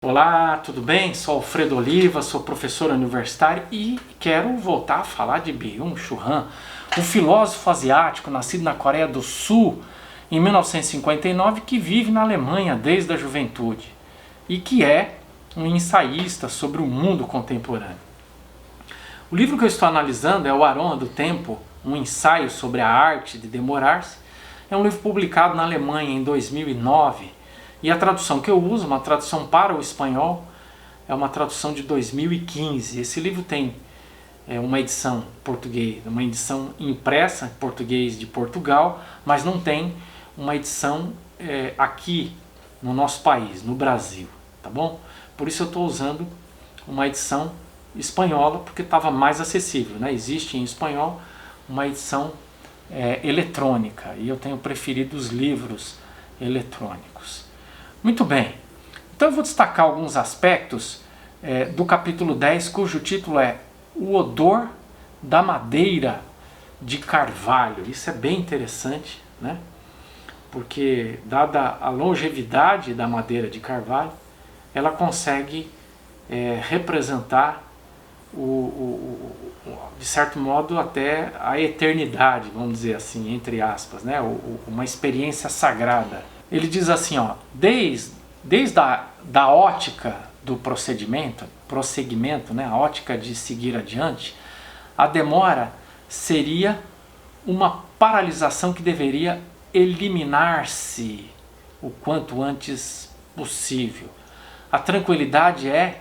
Olá, tudo bem? Sou Alfredo Oliva, sou professor universitário e quero voltar a falar de Byung-Chul Han, um filósofo asiático nascido na Coreia do Sul em 1959 que vive na Alemanha desde a juventude e que é um ensaísta sobre o mundo contemporâneo. O livro que eu estou analisando é O Aroma do Tempo, um ensaio sobre a arte de demorar-se. É um livro publicado na Alemanha em 2009. E a tradução que eu uso, uma tradução para o espanhol, é uma tradução de 2015. Esse livro tem uma edição português, uma edição impressa em português de Portugal, mas não tem uma edição aqui no nosso país, no Brasil, tá bom? Por isso eu estou usando uma edição espanhola, porque estava mais acessível, né? Existe em espanhol uma edição eletrônica, e eu tenho preferido os livros eletrônicos. Muito bem, então eu vou destacar alguns aspectos do capítulo 10, cujo título é O Odor da Madeira de Carvalho. Isso é bem interessante, né? Porque dada a longevidade da madeira de carvalho, ela consegue representar, de certo modo, até a eternidade, vamos dizer assim, entre aspas, né? Uma experiência sagrada. Ele diz assim, ó, desde da ótica do prosseguimento, né, a ótica de seguir adiante, a demora seria uma paralisação que deveria eliminar-se o quanto antes possível. A tranquilidade é,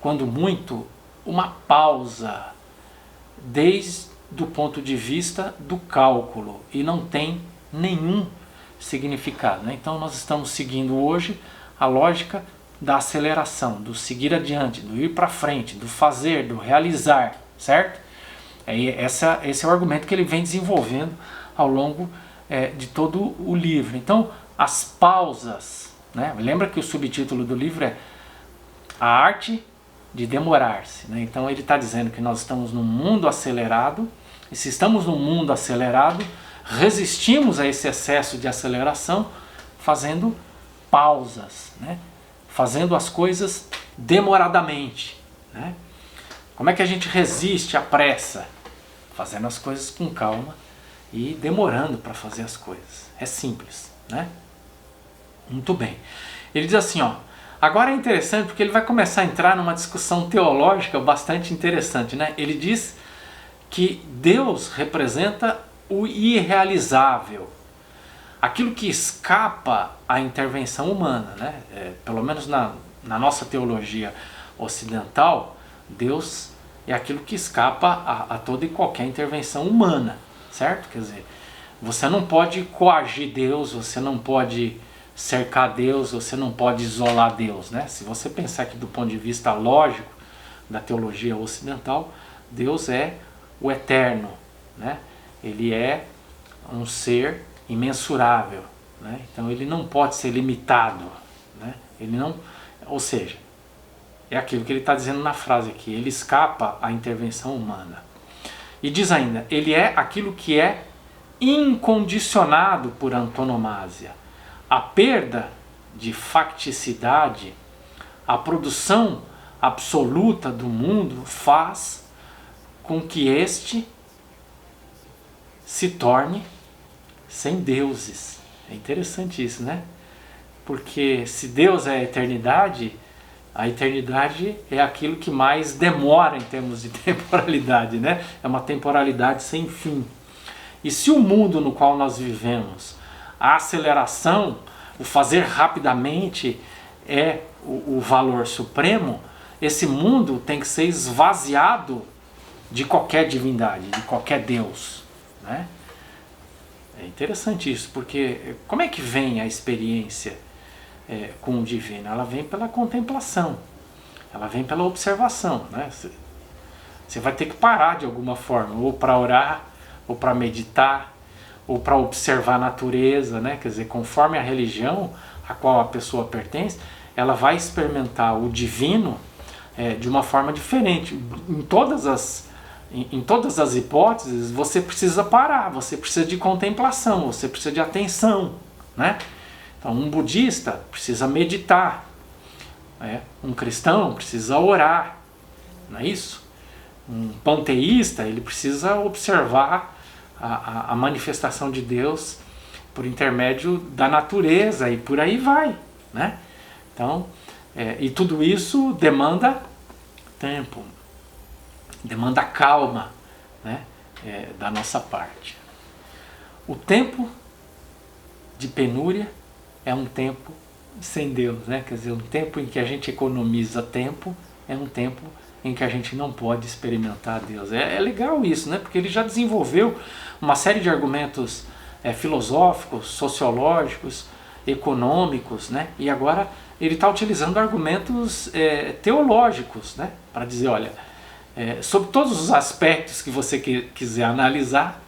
quando muito, uma pausa, desde o ponto de vista do cálculo, e não tem nenhum significado, né? Então nós estamos seguindo hoje a lógica da aceleração, do seguir adiante, do ir para frente, do fazer, do realizar, certo? Esse é o argumento que ele vem desenvolvendo ao longo de todo o livro. Então as pausas, né? Lembra que o subtítulo do livro é A Arte de Demorar-se, né? Então ele está dizendo que nós estamos num mundo acelerado, e se estamos num mundo acelerado, resistimos a esse excesso de aceleração fazendo pausas, né? Fazendo as coisas demoradamente, né? Como é que a gente resiste à pressa? Fazendo as coisas com calma e demorando para fazer as coisas. É simples, né? Muito bem. Ele diz assim, ó, agora é interessante porque ele vai começar a entrar numa discussão teológica bastante interessante, né? Ele diz que Deus representa o irrealizável, aquilo que escapa à intervenção humana, né? Pelo menos na nossa teologia ocidental, Deus é aquilo que escapa a toda e qualquer intervenção humana, certo? Quer dizer, você não pode coagir Deus, você não pode cercar Deus, você não pode isolar Deus, né? Se você pensar que do ponto de vista lógico da teologia ocidental, Deus é o eterno, né? Ele é um ser imensurável, né? Então ele não pode ser limitado, né? Ele não, ou seja, é aquilo que ele está dizendo na frase aqui, ele escapa à intervenção humana. E diz ainda, ele é aquilo que é incondicionado por antonomasia. A perda de facticidade, a produção absoluta do mundo faz com que este se torne sem deuses. É interessante isso, né? Porque se Deus é a eternidade é aquilo que mais demora em termos de temporalidade, né? É uma temporalidade sem fim. E se o mundo no qual nós vivemos, a aceleração, o fazer rapidamente é o valor supremo, esse mundo tem que ser esvaziado de qualquer divindade, de qualquer Deus, né? É interessante isso, porque como é que vem a experiência com o divino? Ela vem pela contemplação, ela vem pela observação, né? Você vai ter que parar de alguma forma, ou para orar, ou para meditar, ou para observar a natureza, né? Quer dizer, conforme a religião a qual a pessoa pertence, ela vai experimentar o divino de uma forma diferente. Em todas as hipóteses, você precisa parar, você precisa de contemplação, você precisa de atenção, né? Então, um budista precisa meditar, Um cristão precisa orar, não é isso? Um panteísta, ele precisa observar a manifestação de Deus por intermédio da natureza e por aí vai, né? Então, e tudo isso demanda tempo, demanda calma, né? Da nossa parte. O tempo de penúria é um tempo sem Deus, né? Quer dizer, um tempo em que a gente economiza tempo é um tempo em que a gente não pode experimentar Deus. É legal isso, né? Porque ele já desenvolveu uma série de argumentos filosóficos, sociológicos, econômicos, né? E agora ele está utilizando argumentos teológicos, né? Para dizer, olha, sobre todos os aspectos que você quiser analisar,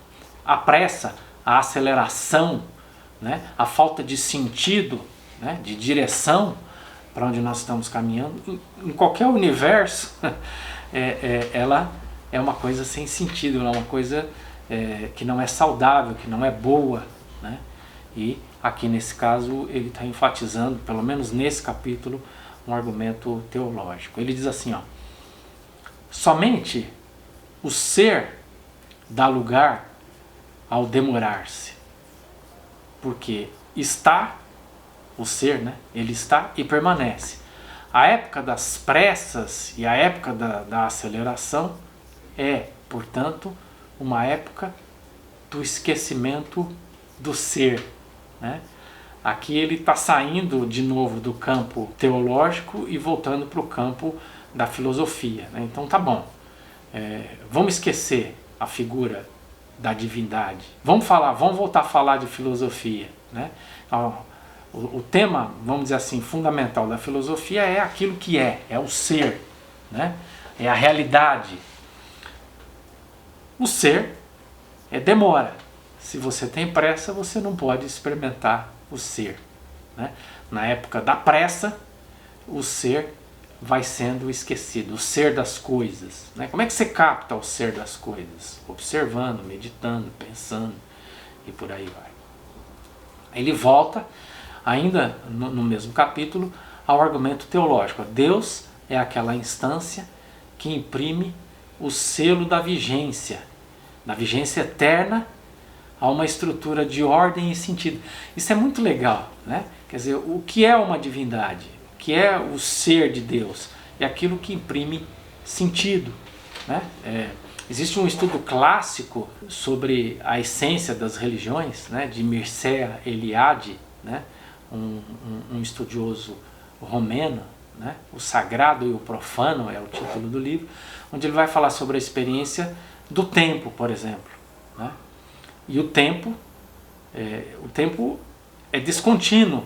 a pressa, a aceleração, né? A falta de sentido, né? De direção para onde nós estamos caminhando, em qualquer universo, ela é uma coisa sem sentido, ela é uma coisa que não é saudável, que não é boa, né? E aqui nesse caso ele está enfatizando, pelo menos nesse capítulo, um argumento teológico. Ele diz assim, ó: somente o ser dá lugar ao demorar-se, porque está o ser, né? Ele está e permanece. A época das pressas e a época da aceleração é, portanto, uma época do esquecimento do ser, né? Aqui ele está saindo de novo do campo teológico e voltando para o campo da filosofia, né? Então tá bom, vamos esquecer a figura da divindade, vamos voltar a falar de filosofia, né? O tema, vamos dizer assim, fundamental da filosofia é aquilo que é o ser, né? É a realidade. O ser demora. Se você tem pressa, você não pode experimentar o ser, né? Na época da pressa, o ser vai sendo esquecido, o ser das coisas, né? Como é que você capta o ser das coisas? Observando, meditando, pensando e por aí vai. Ele volta, ainda no mesmo capítulo, ao argumento teológico. Deus é aquela instância que imprime o selo da vigência eterna a uma estrutura de ordem e sentido. Isso é muito legal, né? Quer dizer, o que é uma divindade? O que é o ser de Deus? É aquilo que imprime sentido, né? Existe um estudo clássico sobre a essência das religiões, né, de Mircea Eliade, né, um estudioso romeno, né, O Sagrado e o Profano é o título do livro, onde ele vai falar sobre a experiência do tempo, por exemplo, né? E o tempo é descontínuo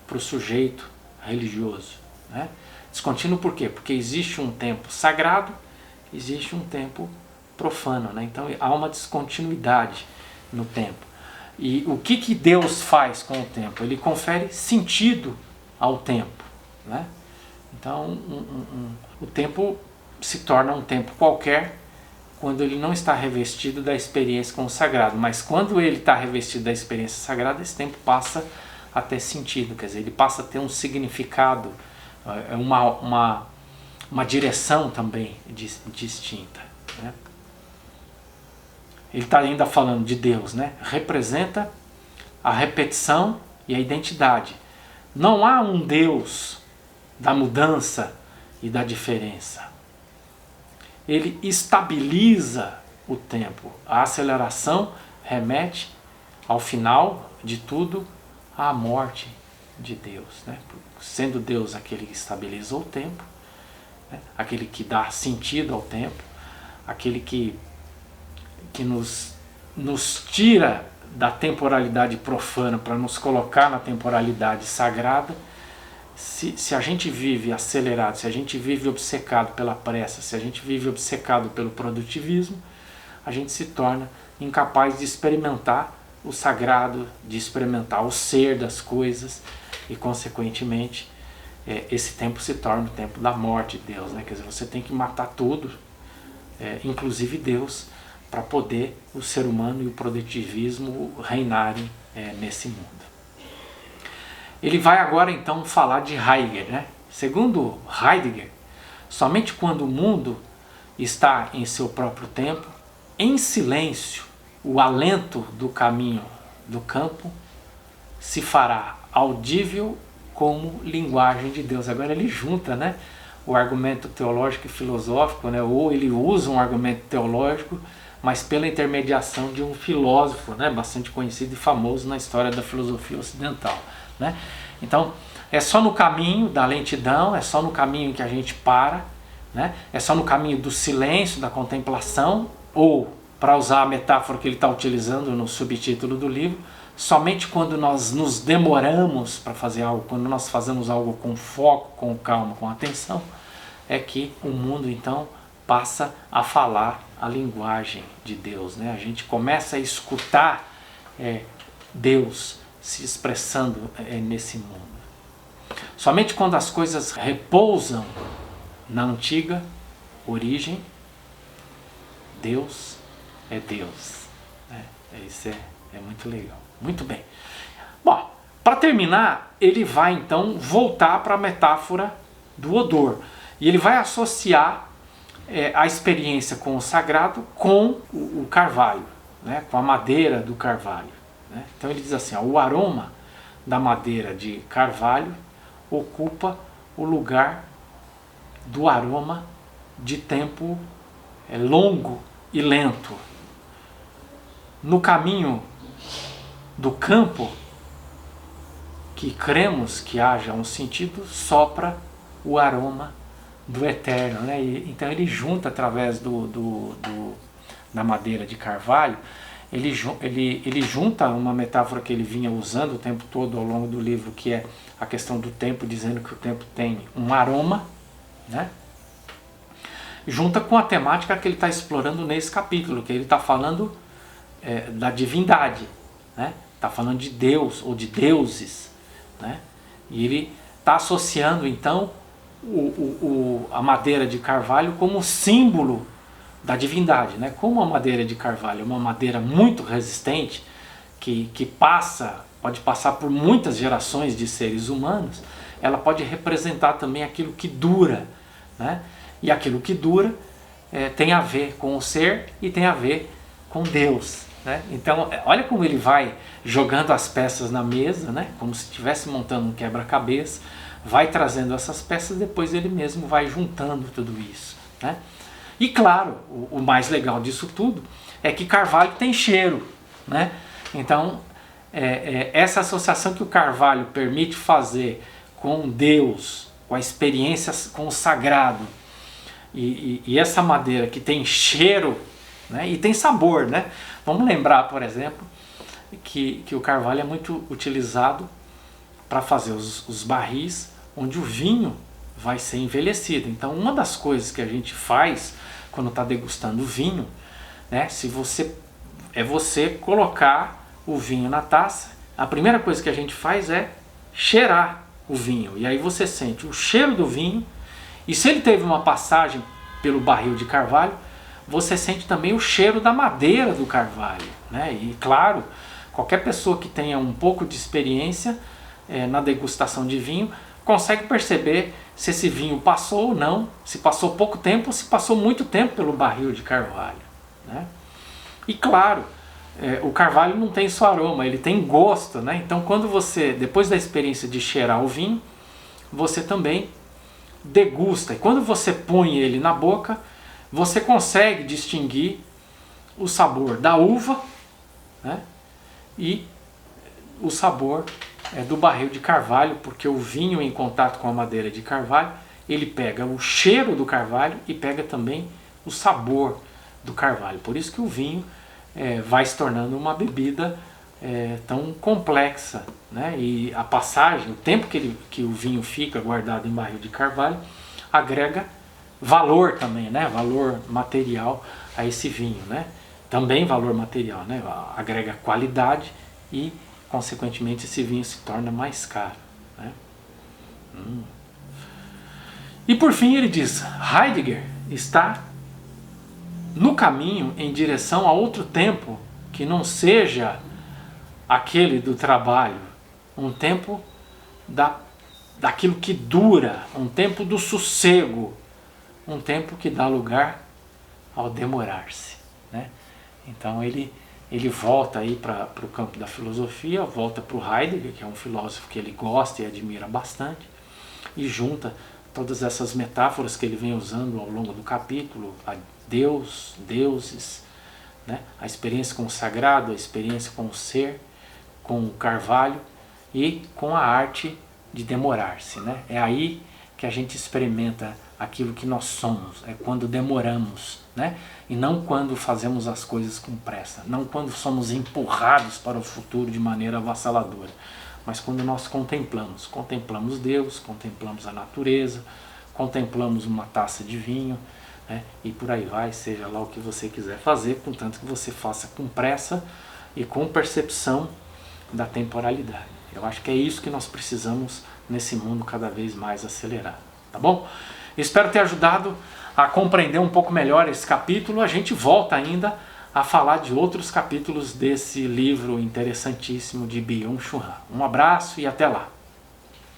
para o sujeito religioso, né? Descontínuo por quê? Porque existe um tempo sagrado, existe um tempo profano, né? Então há uma descontinuidade no tempo. E o que Deus faz com o tempo? Ele confere sentido ao tempo, né? Então o tempo se torna um tempo qualquer quando ele não está revestido da experiência com o sagrado, mas quando ele está revestido da experiência sagrada, esse tempo passa a ter sentido, quer dizer, ele passa a ter um significado, uma direção também distinta, né? Ele está ainda falando de Deus, né? Representa a repetição e a identidade. Não há um Deus da mudança e da diferença. Ele estabiliza o tempo. A aceleração remete ao final de tudo à morte de Deus, né? Sendo Deus aquele que estabilizou o tempo, né? Aquele que dá sentido ao tempo, aquele que nos tira da temporalidade profana para nos colocar na temporalidade sagrada. Se a gente vive acelerado, se a gente vive obcecado pela pressa, se a gente vive obcecado pelo produtivismo, a gente se torna incapaz de experimentar o sagrado, de experimentar o ser das coisas e, consequentemente, esse tempo se torna o tempo da morte de Deus, né? Quer dizer, você tem que matar tudo, inclusive Deus, para poder o ser humano e o produtivismo reinarem nesse mundo. Ele vai agora então falar de Heidegger, né? Segundo Heidegger, somente quando o mundo está em seu próprio tempo, em silêncio, o alento do caminho do campo se fará audível como linguagem de Deus. Agora ele junta, né, o argumento teológico e filosófico, né, ou ele usa um argumento teológico, mas pela intermediação de um filósofo, né, bastante conhecido e famoso na história da filosofia ocidental, né? Então, é só no caminho da lentidão, é só no caminho que a gente para, né? É só no caminho do silêncio, da contemplação, ou, para usar a metáfora que ele está utilizando no subtítulo do livro, somente quando nós nos demoramos para fazer algo, quando nós fazemos algo com foco, com calma, com atenção, é que o mundo então passa a falar a linguagem de Deus, né? A gente começa a escutar Deus se expressando nesse mundo. Somente quando as coisas repousam na antiga origem, Deus é Deus. Isso é muito legal. Muito bem. Bom, para terminar, ele vai então voltar para a metáfora do odor. E ele vai associar a experiência com o sagrado com o carvalho, né? Com a madeira do carvalho, né? Então ele diz assim, ó, o aroma da madeira de carvalho ocupa o lugar do aroma de tempo longo e lento. No caminho do campo, que cremos que haja um sentido, sopra o aroma do eterno, né? Então ele junta através da madeira de carvalho, ele junta uma metáfora que ele vinha usando o tempo todo ao longo do livro, que é a questão do tempo, dizendo que o tempo tem um aroma, né? Junta com a temática que ele está explorando nesse capítulo, que ele está falando da divindade, né? Está falando de Deus ou de deuses, né? E ele está associando então a madeira de carvalho como símbolo da divindade, né? Como a madeira de carvalho é uma madeira muito resistente, que pode passar por muitas gerações de seres humanos, ela pode representar também aquilo que dura, né? E aquilo que dura tem a ver com o ser e tem a ver com Deus, né? Então, olha como ele vai jogando as peças na mesa, né? Como se estivesse montando um quebra-cabeça, vai trazendo essas peças, depois ele mesmo vai juntando tudo isso, né? E claro, o mais legal disso tudo é que carvalho tem cheiro, né? Então, essa associação que o carvalho permite fazer com Deus, com a experiência com o sagrado, e essa madeira que tem cheiro, né, e tem sabor, né? Vamos lembrar, por exemplo, que o carvalho é muito utilizado para fazer os barris onde o vinho vai ser envelhecido. Então, uma das coisas que a gente faz quando está degustando vinho, né, é você colocar o vinho na taça. A primeira coisa que a gente faz é cheirar o vinho, e aí você sente o cheiro do vinho, e se ele teve uma passagem pelo barril de carvalho, você sente também o cheiro da madeira do carvalho, né? E claro, qualquer pessoa que tenha um pouco de experiência na degustação de vinho consegue perceber se esse vinho passou ou não, se passou pouco tempo ou se passou muito tempo pelo barril de carvalho, né? E claro, o carvalho não tem só aroma, ele tem gosto, né? Então quando você, depois da experiência de cheirar o vinho, você também degusta, e quando você põe ele na boca, você consegue distinguir o sabor da uva, né, e o sabor do barril de carvalho, porque o vinho em contato com a madeira de carvalho, ele pega o cheiro do carvalho e pega também o sabor do carvalho. Por isso que o vinho vai se tornando uma bebida tão complexa, né? E a passagem, o tempo que o vinho fica guardado em barril de carvalho, agrega valor também, né? Valor material a esse vinho, né? Também valor material, né? Agrega qualidade e, consequentemente, esse vinho se torna mais caro, né? E por fim ele diz, Heidegger está no caminho em direção a outro tempo que não seja aquele do trabalho, um tempo da daquilo que dura, um tempo do sossego, um tempo que dá lugar ao demorar-se, né? Então ele volta aí para o campo da filosofia, volta para o Heidegger, que é um filósofo que ele gosta e admira bastante, e junta todas essas metáforas que ele vem usando ao longo do capítulo, a Deus, deuses, né? A experiência com o sagrado, a experiência com o ser, com o carvalho e com a arte de demorar-se, né? É aí que a gente experimenta aquilo que nós somos, é quando demoramos, né? E não quando fazemos as coisas com pressa, não quando somos empurrados para o futuro de maneira avassaladora, mas quando nós contemplamos Deus, contemplamos a natureza, contemplamos uma taça de vinho, né? E por aí vai, seja lá o que você quiser fazer, contanto que você faça com pressa e com percepção da temporalidade. Eu acho que é isso que nós precisamos nesse mundo cada vez mais acelerado, tá bom? Espero ter ajudado a compreender um pouco melhor esse capítulo. A gente volta ainda a falar de outros capítulos desse livro interessantíssimo de Byung-Chul Han. Um abraço e até lá!